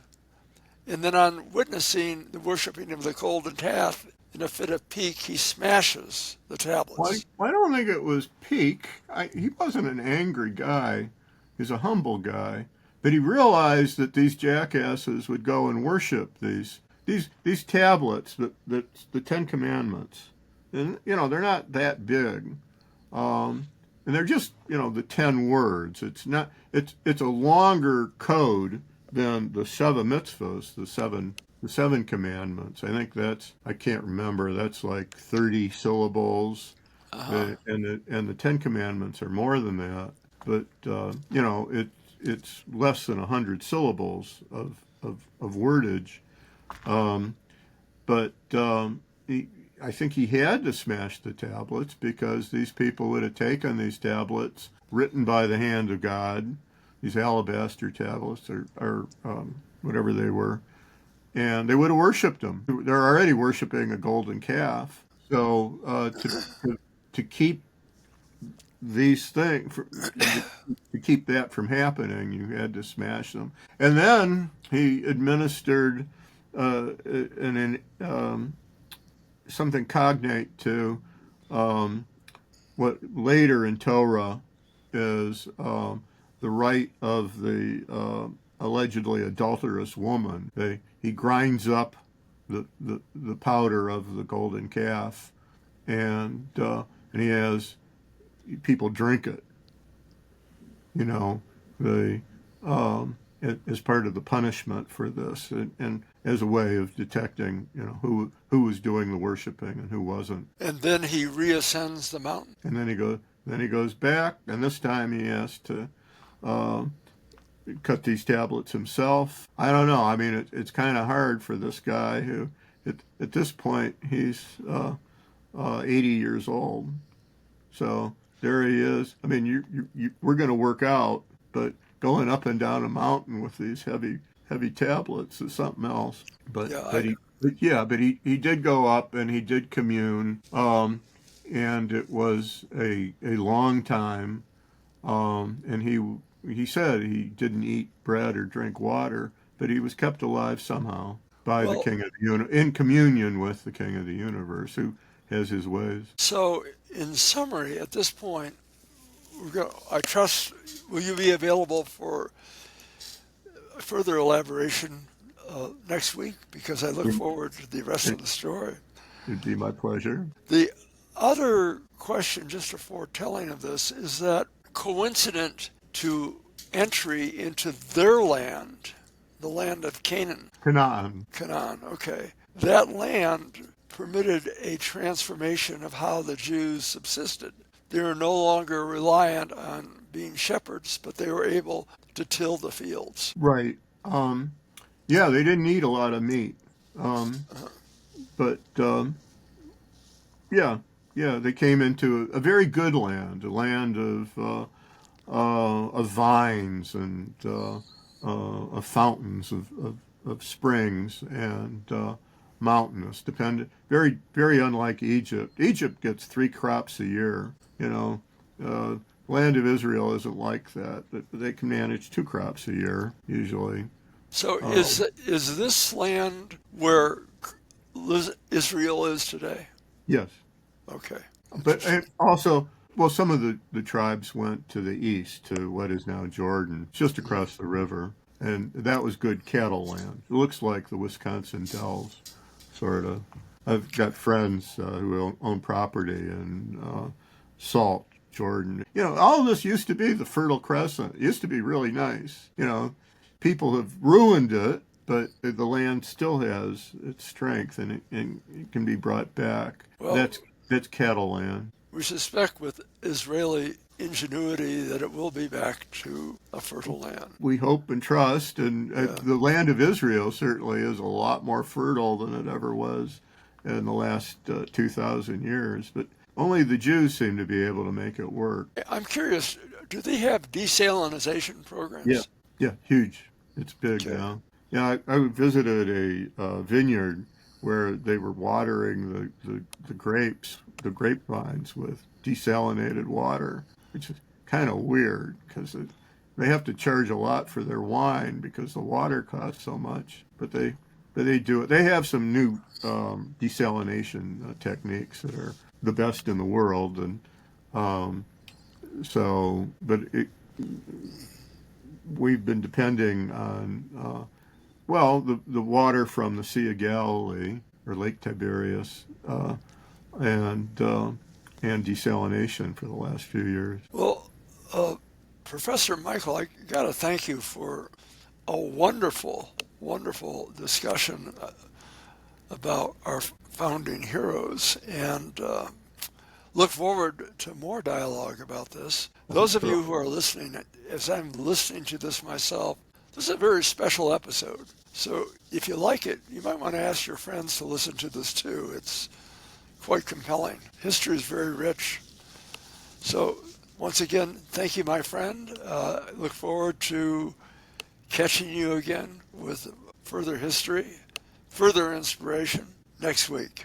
And then on witnessing the worshiping of the golden calf, in a fit of pique, he smashes the tablets. Well, I don't think it was pique. He wasn't an angry guy. He's a humble guy. But he realized that these jackasses would go and worship these tablets, the 10 Commandments. And, they're not that big. And they're just, the 10 words. It's a longer code than the Sheva Mitzvos, the seven commandments. I think I can't remember, that's like 30 syllables. And the 10 Commandments are more than that. But, it's less than 100 syllables of wordage. But I think he had to smash the tablets because these people would have taken these tablets written by the hand of God, these alabaster tablets or whatever they were, and they would have worshipped them. They're already worshiping a golden calf. So to keep these things, to keep that from happening, you had to smash them. And then he administered something cognate to what later in Torah is the right of the allegedly adulterous woman. He grinds up the powder of the golden calf, and he has people drink it. As part of the punishment for this, and as a way of detecting, who was doing the worshiping and who wasn't. And then he reascends the mountain. And then he goes back, and this time he has to cut these tablets himself. I don't know. I mean, it's kind of hard for this guy who, at this point, he's 80 years old. So there he is. I mean, we're going to work out, but going up and down a mountain with these heavy tablets is something else. Yeah, But he did go up and he did commune. And it was a long time. And he said he didn't eat bread or drink water, but he was kept alive somehow by the well, King of the Universe, in communion with the King of the Universe, who has his ways. so in summary, at this point, I trust, will you be available for further elaboration next week? Because I look forward to the rest of the story. It'd be my pleasure. The other question, just a foretelling of this, is that coincident to entry into their land, the land of Canaan? Canaan. Canaan, okay. That land permitted a transformation of how the Jews subsisted. They were no longer reliant on being shepherds, but they were able to till the fields. Right. Yeah, they didn't eat a lot of meat. Um, but yeah, yeah, they came into a very good land, a land of vines and of fountains, of springs and mountainous. Dependent, very unlike Egypt. Egypt gets 3 crops a year. Land of Israel isn't like that. They can manage 2 crops a year usually. So Uh, is this land where Israel is today? yes. Okay, But interesting. also, well, some of the tribes went to the east to what is now Jordan, just across the river, and that was good cattle land. It looks like the Wisconsin Dells, sort of. I've got friends who own property in Salt, Jordan. All of this used to be the Fertile Crescent. It used to be really nice. People have ruined it, but the land still has its strength, and it can be brought back. Well, That's cattle land. we suspect with Israeli ingenuity that it will be back to a fertile land. We hope and trust, and Yeah. the land of Israel certainly is a lot more fertile than it ever was in the last 2,000 years. But only the Jews seem to be able to make it work. I'm curious, do they have desalinization Yeah, programs? yeah, huge. It's big Okay. now. Yeah, I visited a vineyard where they were watering the grapes, the grapevines with desalinated water, which is kind of weird because they have to charge a lot for their wine because the water costs so much. But they do it. They have some new desalination techniques that are the best in the world, and um, we've been depending on the water from the Sea of Galilee or Lake Tiberias and desalination for the last few years. Well, uh, Professor Michael, I got to thank you for a wonderful, wonderful discussion about our founding heroes, and look forward to more dialogue about this. Those of you who are listening, as I'm listening to this myself, this is a very special episode. So if you like it, you might want to ask your friends to listen to this too. It's quite compelling. History is very rich. So once again, thank you, my friend. I look forward to catching you again with further history, further inspiration next week.